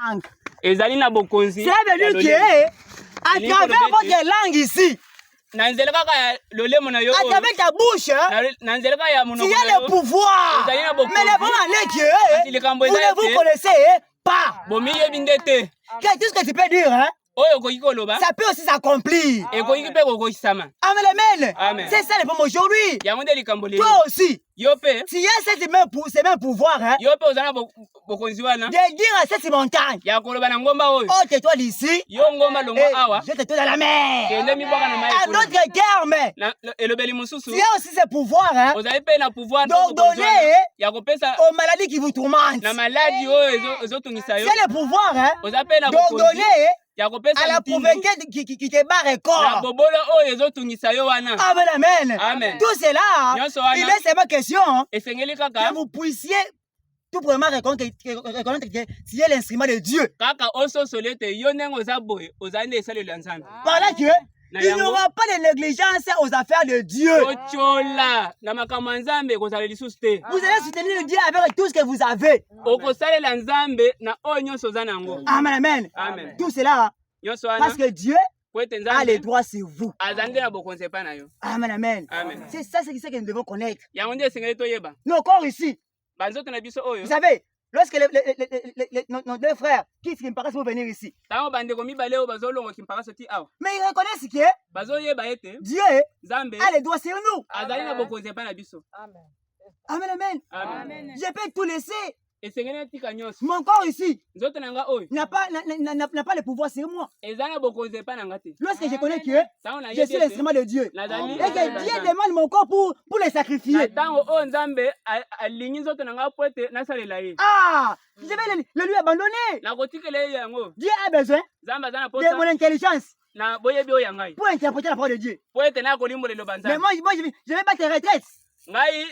langue. ezali na bokonzi. C'est veut dire que à travers votre langue ici, na nzela kaka ya lolemo na yo à travers ta bouche, na nzela kaka ya monoko tu as le pouvoir. Mais le vraiment est que vous ne vous connaissez pas. bomiyebi ndete Tout ce que tu peux dire, hein, oyo okoki koloba ça peut aussi s'accomplir. ekoki mpe kokokisama. Amen. Amen. C'est ça le problème aujourd'hui. yango nde likambo lelo. Toi aussi, yo mpe tu as ces mêmes pouvoirs, hein, yo mpe ozala na bokonzi wana de dire à cette montagne, ya koloba na ngomba oyo oh, tais-toi d'ici, yo ngomba longo awa je te dans la mer. kende mibwaka na mai En d'autres termes, elobeli mosusu tu as aussi ces pouvoirs, hein, ozali mpe na pouvoir d'ordonner ya kopesa aux maladies qui vous tourmentent. na maladi oyo ezotungisa yo. C'est le pouvoir, hein, oza mpe na bokonzi d'ordonner ya kopesa à la pauvreté qui te barre na corps. bobola oyo ezotungisa yo wana. Amen. Amen. Tout cela, Nyonso wana. il est seulement question esengeli que kaka vous puissiez tout vraiment reconnaître que tu es l'instrument de Dieu. kaka ososoli ete yo ndenge oza boye ozali nde esalelo ya nzambe. Par là que il n'y aura pas de négligence aux affaires de Dieu. otyola na makambo ya nzambe ekozala lisusu te. Vous allez soutenir Dieu avec tout ce que vous avez. okosalela nzambe na oyo nyonso oza nango. Amen. Amen. Tout cela nyonso wana parce que Dieu po ete a les nzambe droits sur vous. azali nde na bokonzi epai na yo. Amen. Amen. C'est ça ce que nous devons connaître. yango nde esengeli toyeba Nos corps ici, banzoto na biso oyo vous savez, lorsque nos deux frères qui me paraissent vont venir ici, ntango bandeko mibale oyo bazolongoki mpaka soti awa mais ils reconnaissent que bazoyeba ete Dieu nzambe a les droits sur nous. azali na bokonzi epai na biso. Amen. Amen. Je peux tout laisser. esengeli etika nyonso. Mon corps ici nzoto na nga oyo n'a pas le pouvoir sur moi. eza na bokonzi epai na nga te. Lorsque je connais que ntango je suis l'instrument de Dieu et nazali que Dieu demande mon corps pour le sacrifier. ntango oyo nzambe alingi nzoto na nga po ete nasalela ye. Ah, je vais le lui abandonner. nakotikela ye yango. Dieu a besoin nzambe aza na de posa mon intelligence na boyebi oyo ya ngai pour interpréter la parole de Dieu. po ete nakolimbola eloba Mais nzambe. moi je vais battre retraite. ngai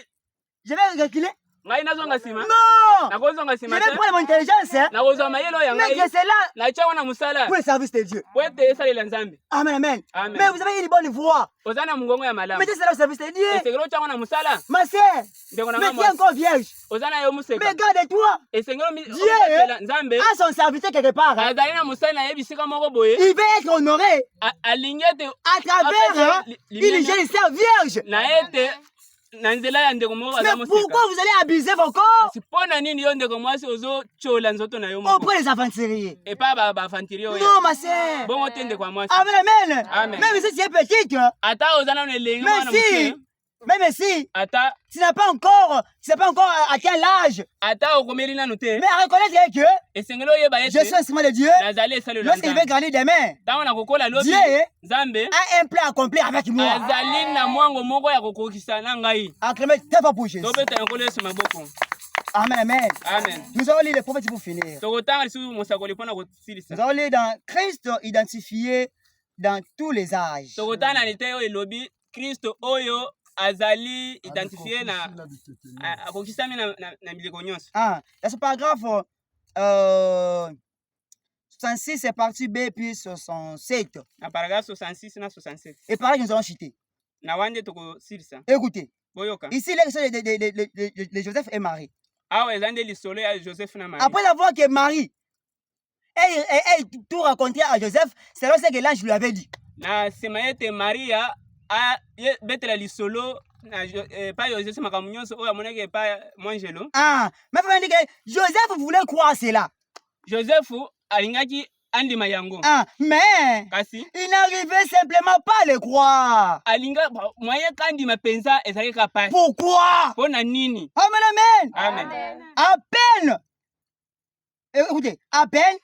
Je vais reculer. ngai nazonga nsima. Non, nakozonga je nsima vais te. prendre mon intelligence, hein, nakozwa mayele oyo ya mais ngai que c'est là natia ngo na mosala pour le service de Dieu. po ete esalela nzambe. Amen. Amen. Mais vous avez une bonne voix. oza na mongongo ya malamu Mettez cela au service de Dieu. esengeli otia ngo na mosala. Ma sœur, ndeko na mais nga tu es mwasi encore vierge. oza na yo moseka. Mais garde-toi. esengeli Dieu omisatela nzambe a son serviteur quelque part, hein. azali na mosali na ye bisika moko boye Il va être honoré alingi ete à travers, hein, une jeune sœur vierge. na ete na nzela ya ndeko moko Mais aza pourquoi moseka. vous allez abuser vos corps kasi mpo na nini yo ndeko mwasi ozotyola nzoto na yo moko auprès des aventuriers? epai bafantiri oyo Non, ma sœur. bongo te ndeko ya mwasi. Amen. Amen. Même si tu es petite, ata oza nano elengi mwana mais moke même si ata tu n'as pas encore atteint l'âge, ata okomeli nanu te mais à reconnaître que esengeli oyeba je suis ete instrument de Dieu. nazali esalelo ya Lorsqu'il va nzambe. grandir demain, ntango nakokola lobi Dieu nzambe a un plan accompli avec moi. azali na mwango moko ya kokokisa na ngai. Acclamez très fort pour Jésus. tobeta yankolo yesu maboko. Amen. Amen. Nous allons lire les prophètes pour finir. tokotanga lisusu mosakoli mpona kosilisa. Nous allons lire dans Christ identifié dans tous les âges. tokotanga na lite oyo elobi kristo oyo azali identifie na akokisami na bileko nyonso. Ah, dans ce paragraphe 66, c'est partie B, puis 67. na paragraphe 66 na 67 Et pareil, nous allons citer. na wande tokosilisa Écoutez, boyoka. ici, l'extrait de Joseph et Marie. awa eza nde lisolo ya joseph na marie. Après avoir que Marie ait tout raconté à Joseph, c'est là que l'ange lui avait dit. na nsima ete maria betela lisolo epai joseph makambo nyonso oyo amonaki epai mwangelo. Ah, mais il faut dire que Joseph voulait croire cela. joseph alingaki andima yango. Ah, mais kasi il n'arrivait simplement pas à le croire. alinga moyen kandima penza ezalaki kaka pasi. Pourquoi? mpo na nini? Amen. Amen. À peine, écoutez, à peine,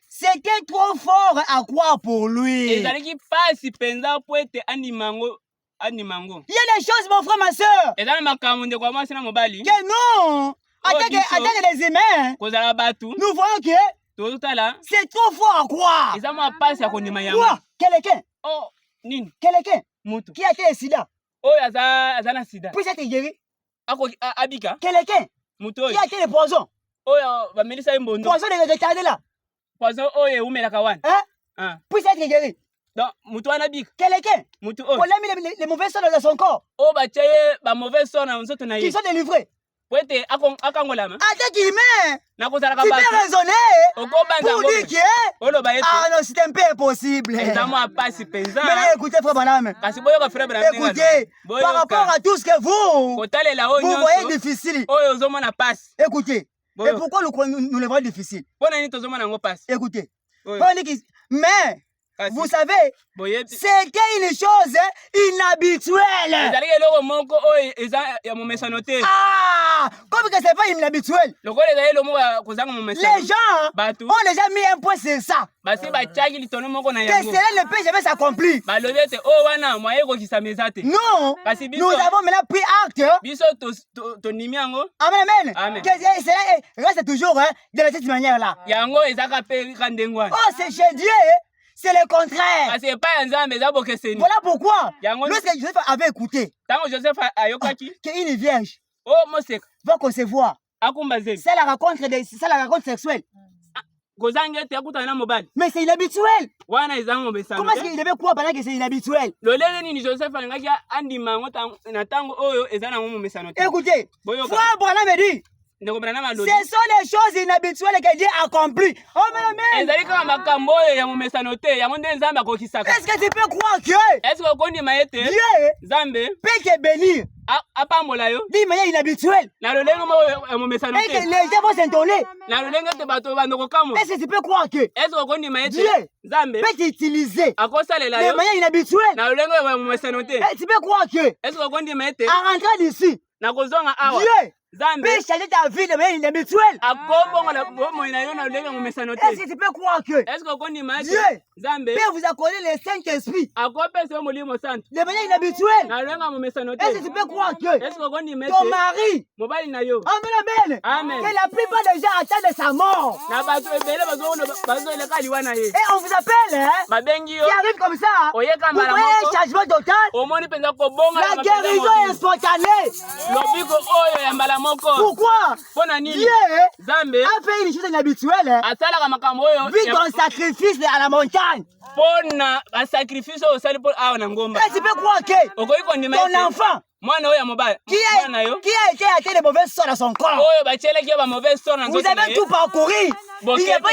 c'était trop fort à croire pour lui. ezalaki pasi penza po ete andima yango. Il y a des choses, mon frère, ma soeur, eza na makambo ndeko ya mwasi na mobali que non, en tant que les humains, kozala batu nous voyons que tozotala c'est trop fort à croire. eza mwa pasi ya kondima yango. Quoi? Quelqu'un oh nini mutu qui a été sida oyo aza na sida puisse être guéri. abika. Quelqu'un mutu qui oyo a été le poison. oyo bamelisa ye mbondo. Poison de retarder là. poison oyo eumelaka wana. Hein? Puisse être guéri. donc mutu wana bika. Quelqu'un mutu on oyo a mis les mauvais sorts dans son corps. oyo batia ye bamauvais sort na nzoto na Qui ye sont délivrés. Poete akangolama. Attends qu'il met. Na kozala ka Tu ba. peux raisonner Okobanza pour dire que olo ba yetu. ah non, c'est un peu impossible. Ezamo apasi penza. Mais écoutez, frère Banam. Kasi boyo ka frère Banam. Écoutez, par rapport à tout ce que vous voyez difficile. Oyo ozomona passe. Écoutez. Et pourquoi nous le voyons difficile? Écoutez. Mais vous savez, c'était une chose inhabituelle. Ah, comme que c'est pas inhabituel. Les gens ont déjà mis un point sur ça. Que cela ne peut jamais s'accomplir. Non, nous avons maintenant pris acte. Amen. Que cela reste toujours de cette manière-là. Oh, c'est chez Dieu. C'est le contraire. Voilà pourquoi, lorsque Joseph avait écouté qu'une vierge va concevoir, c'est la rencontre sexuelle. Mais c'est inhabituel. Comment est-ce qu'il devait croire pendant que c'est inhabituel? Écoutez, Frère Branham me dit, ce sont les choses inhabituelles que Dieu accomplit. Oh, mais est-ce que tu peux croire que Dieu peut te bénir d'une manière inhabituelle et que les gens vont s'étonner? Est-ce que tu peux croire que Dieu peut t'utiliser de manière inhabituelle? Et tu peux croire que en rentrant d'ici, Dieu peut changer ta vie de manière inhabituelle? Est-ce que tu peux croire que Dieu peut vous accorder le Saint-Esprit de manière inhabituelle? Est-ce que tu peux croire que ton mari, amen, que la plupart des gens attendent sa mort? Et on vous appelle, qui arrive comme ça, vous voyez un changement total, la guérison est spontanée. Pourquoi Dieu a fait une chose inhabituelle, vu ton sacrifice à la montagne? Et tu peux croire que ton enfant qui a été atteint de mauvaises sorts dans son corps, vous avez tout parcouru, il n'y a pas